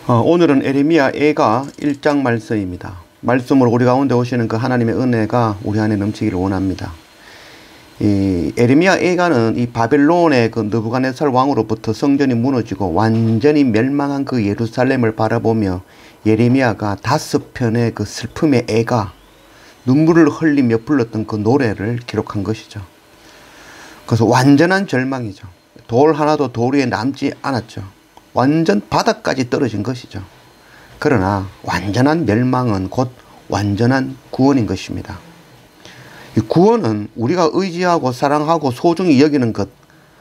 오늘은 에레미야 애가 1장 말씀입니다. 말씀으로 우리 가운데 오시는 그 하나님의 은혜가 우리 안에 넘치기를 원합니다. 이 에레미야 애가는 이 바벨론의 그 느부갓네살 왕으로부터 성전이 무너지고 완전히 멸망한 그 예루살렘을 바라보며 예레미야가 5편의 그 슬픔의 애가 눈물을 흘리며 불렀던 그 노래를 기록한 것이죠. 그래서 완전한 절망이죠. 돌 하나도 돌 위에 남지 않았죠. 완전 바닥까지 떨어진 것이죠. 그러나 완전한 멸망은 곧 완전한 구원인 것입니다. 이 구원은 우리가 의지하고 사랑하고 소중히 여기는 것,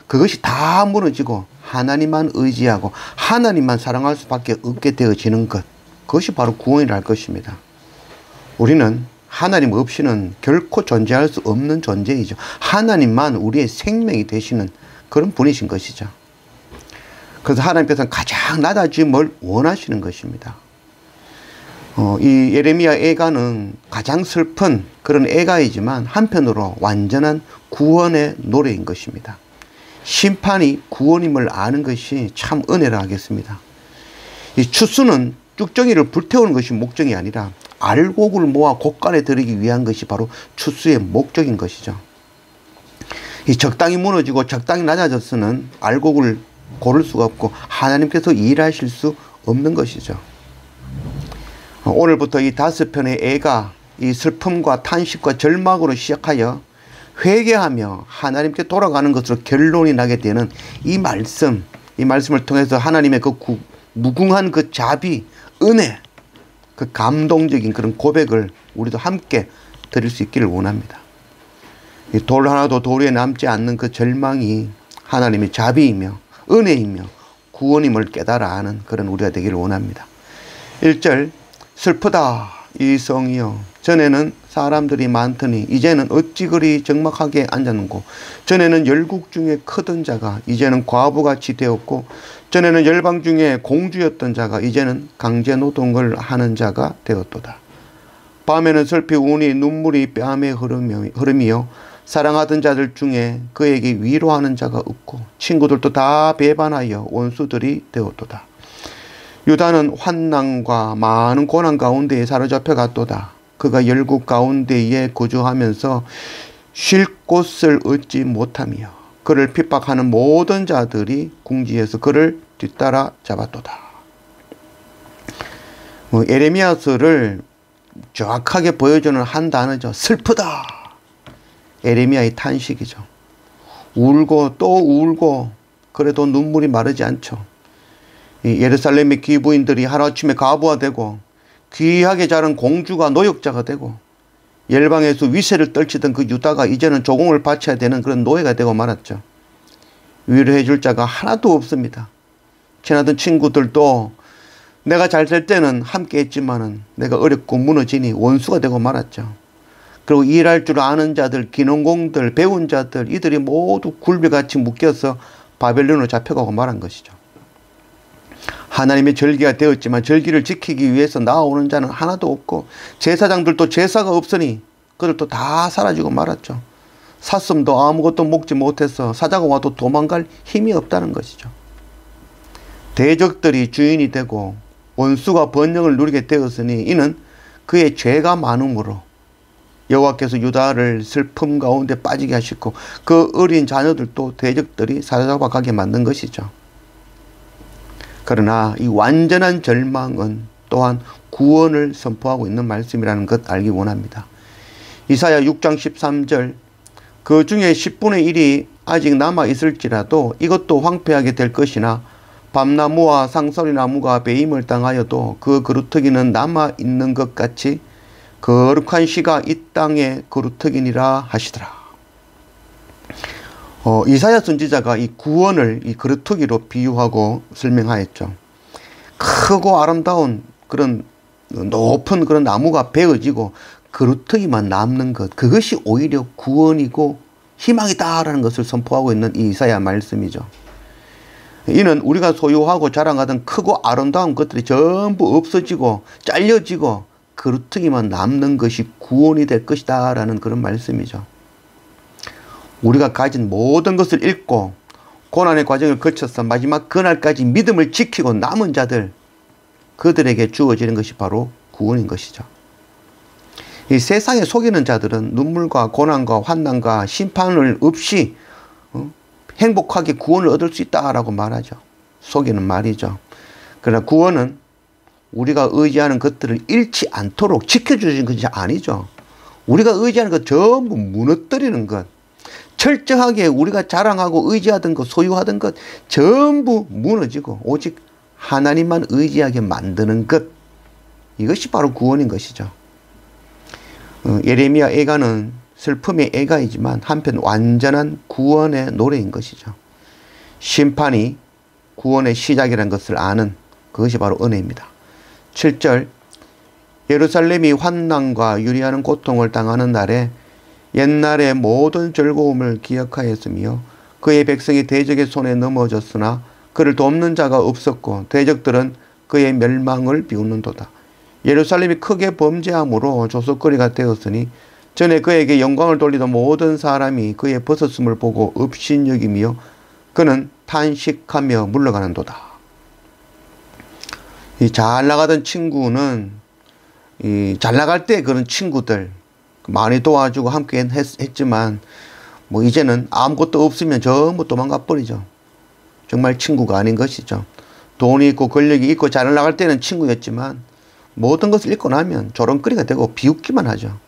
그것이 다 무너지고 하나님만 의지하고 하나님만 사랑할 수밖에 없게 되어지는 것, 그것이 바로 구원이라 할 것입니다. 우리는 하나님 없이는 결코 존재할 수 없는 존재이죠. 하나님만 우리의 생명이 되시는 그런 분이신 것이죠. 그래서 하나님께서는 가장 낮아짐을 원하시는 것입니다. 이 예레미야 애가는 가장 슬픈 그런 애가이지만 한편으로 완전한 구원의 노래인 것입니다. 심판이 구원임을 아는 것이 참 은혜라 하겠습니다. 이 추수는 쭉정이를 불태우는 것이 목적이 아니라 알곡을 모아 곡간에 들이기 위한 것이 바로 추수의 목적인 것이죠. 이 적당히 무너지고 적당히 낮아져서는 알곡을 고를 수가 없고 하나님께서 일하실 수 없는 것이죠. 오늘부터 이 5편의 애가 이 슬픔과 탄식과 절망으로 시작하여 회개하며 하나님께 돌아가는 것으로 결론이 나게 되는 이 말씀을 통해서 하나님의 그 무궁한 그 자비, 은혜, 그 감동적인 그런 고백을 우리도 함께 드릴 수 있기를 원합니다. 이 돌 하나도 돌 위에 남지 않는 그 절망이 하나님의 자비이며 은혜이며 구원임을 깨달아 아는 그런 우리가 되기를 원합니다. 1절 슬프다 이 성이여 전에는 사람들이 많더니 이제는 어찌 그리 적막하게 앉았는고 전에는 열국 중에 크던 자가 이제는 과부같이 되었고 전에는 열방 중에 공주였던 자가 이제는 강제 노동을 하는 자가 되었도다. 밤에는 슬피 우니 눈물이 뺨에 흐름이요 사랑하던 자들 중에 그에게 위로하는 자가 없고 친구들도 다 배반하여 원수들이 되었도다. 유다는 환난과 많은 고난 가운데에 사로잡혀 갔도다. 그가 열국 가운데에 거주하면서 쉴 곳을 얻지 못하며 그를 핍박하는 모든 자들이 궁지에서 그를 뒤따라 잡았도다. 에레미야서를 정확하게 보여주는 한 단어죠. 슬프다. 에레미야의 탄식이죠. 울고 또 울고 그래도 눈물이 마르지 않죠. 이 예루살렘의 귀부인들이 하루아침에 과부하되고 귀하게 자란 공주가 노역자가 되고 열방에서 위세를 떨치던 그 유다가 이제는 조공을 바쳐야 되는 그런 노예가 되고 말았죠. 위로해 줄 자가 하나도 없습니다. 친하던 친구들도 내가 잘 될 때는 함께 했지만은 내가 어렵고 무너지니 원수가 되고 말았죠. 그리고 일할 줄 아는 자들, 기농공들, 배운 자들 이들이 모두 굴비같이 묶여서 바벨론으로 잡혀가고 말한 것이죠. 하나님의 절기가 되었지만 절기를 지키기 위해서 나오는 자는 하나도 없고 제사장들도 제사가 없으니 그들도 다 사라지고 말았죠. 삿슴도 아무것도 먹지 못해서 사자가 와도 도망갈 힘이 없다는 것이죠. 대적들이 주인이 되고 원수가 번영을 누리게 되었으니 이는 그의 죄가 많음으로 여호와께서 유다를 슬픔 가운데 빠지게 하시고 그 어린 자녀들도 대적들이 사로잡아 가게 만든 것이죠. 그러나 이 완전한 절망은 또한 구원을 선포하고 있는 말씀이라는 것 알기 원합니다. 이사야 6장 13절 그 중에 10분의 1이 아직 남아 있을지라도 이것도 황폐하게 될 것이나 밤나무와 상서리나무가 배임을 당하여도 그 그루터기는 남아 있는 것 같이 거룩한 시가 이 땅에 그루터기니라 하시더라. 이사야 선지자가 이 구원을 이 그루터기로 비유하고 설명하였죠. 크고 아름다운 그런 높은 그런 나무가 베어지고 그루터기만 남는 것, 그것이 오히려 구원이고 희망이다라는 것을 선포하고 있는 이 이사야 말씀이죠. 이는 우리가 소유하고 자랑하던 크고 아름다운 것들이 전부 없어지고 잘려지고 그루터기만 남는 것이 구원이 될 것이다 라는 그런 말씀이죠. 우리가 가진 모든 것을 잃고 고난의 과정을 거쳐서 마지막 그날까지 믿음을 지키고 남은 자들, 그들에게 주어지는 것이 바로 구원인 것이죠. 이 세상에 속이는 자들은 눈물과 고난과 환난과 심판을 없이 행복하게 구원을 얻을 수 있다라고 말하죠. 속이는 말이죠. 그러나 구원은 우리가 의지하는 것들을 잃지 않도록 지켜주는 것이 아니죠. 우리가 의지하는 것 전부 무너뜨리는 것, 철저하게 우리가 자랑하고 의지하던 것, 소유하던 것 전부 무너지고 오직 하나님만 의지하게 만드는 것, 이것이 바로 구원인 것이죠. 예레미야 애가는 슬픔의 애가이지만 한편 완전한 구원의 노래인 것이죠. 심판이 구원의 시작이라는 것을 아는 그것이 바로 은혜입니다. 7절, 예루살렘이 환난과 유리하는 고통을 당하는 날에 옛날의 모든 즐거움을 기억하였으며 그의 백성이 대적의 손에 넘어졌으나 그를 돕는 자가 없었고 대적들은 그의 멸망을 비웃는도다. 예루살렘이 크게 범죄함으로 조석거리가 되었으니 전에 그에게 영광을 돌리던 모든 사람이 그의 벗었음을 보고 업신여기며 그는 탄식하며 물러가는도다. 이 잘 나가던 친구는 잘 나갈 때 그런 친구들 많이 도와주고 함께 했지만 뭐 이제는 아무것도 없으면 전부 도망가 버리죠. 정말 친구가 아닌 것이죠. 돈이 있고 권력이 있고 잘 나갈 때는 친구였지만 모든 것을 잃고 나면 조롱거리가 되고 비웃기만 하죠.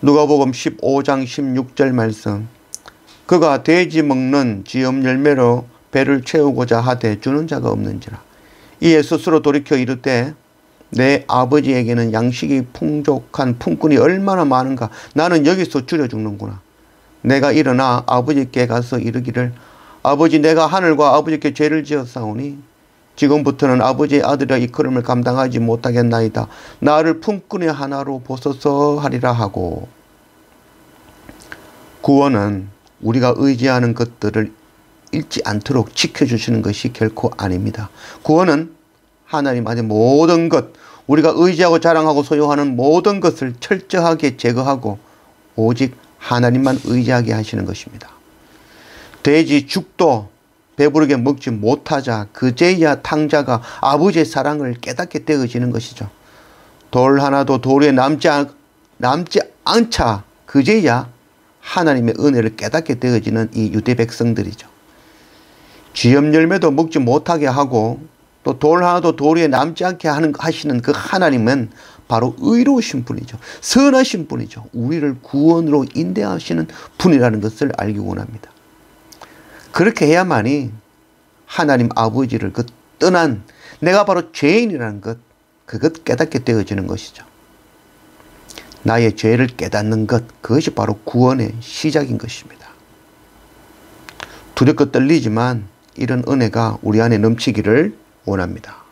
누가복음 15장 16절 말씀, 그가 돼지 먹는 지엄 열매로 배를 채우고자 하되 주는 자가 없는지라. 이에 스스로 돌이켜 이르되 내 아버지에게는 양식이 풍족한 품꾼이 얼마나 많은가. 나는 여기서 줄여 죽는구나. 내가 일어나 아버지께 가서 이르기를 아버지, 내가 하늘과 아버지께 죄를 지었사오니 지금부터는 아버지의 아들이라 이끌음을 감당하지 못하겠나이다. 나를 품꾼의 하나로 보소서 하리라 하고. 구원은 우리가 의지하는 것들을 잃지 않도록 지켜주시는 것이 결코 아닙니다. 구원은 하나님 안에 모든 것, 우리가 의지하고 자랑하고 소유하는 모든 것을 철저하게 제거하고 오직 하나님만 의지하게 하시는 것입니다. 돼지 죽도 배부르게 먹지 못하자 그제야 탕자가 아버지의 사랑을 깨닫게 되어지는 것이죠. 돌 하나도 돌 위에 남지 않자 그제야 하나님의 은혜를 깨닫게 되어지는 이 유대 백성들이죠. 쥐엄 열매도 먹지 못하게 하고 또 돌 하나도 돌 위에 남지 않게 하시는 그 하나님은 바로 의로우신 분이죠. 선하신 분이죠. 우리를 구원으로 인도하시는 분이라는 것을 알기 원합니다. 그렇게 해야만이 하나님 아버지를 떠난 내가 바로 죄인이라는 것, 그것 깨닫게 되어지는 것이죠. 나의 죄를 깨닫는 것, 그것이 바로 구원의 시작인 것입니다. 두렵고 떨리지만 이런 은혜가 우리 안에 넘치기를 원합니다.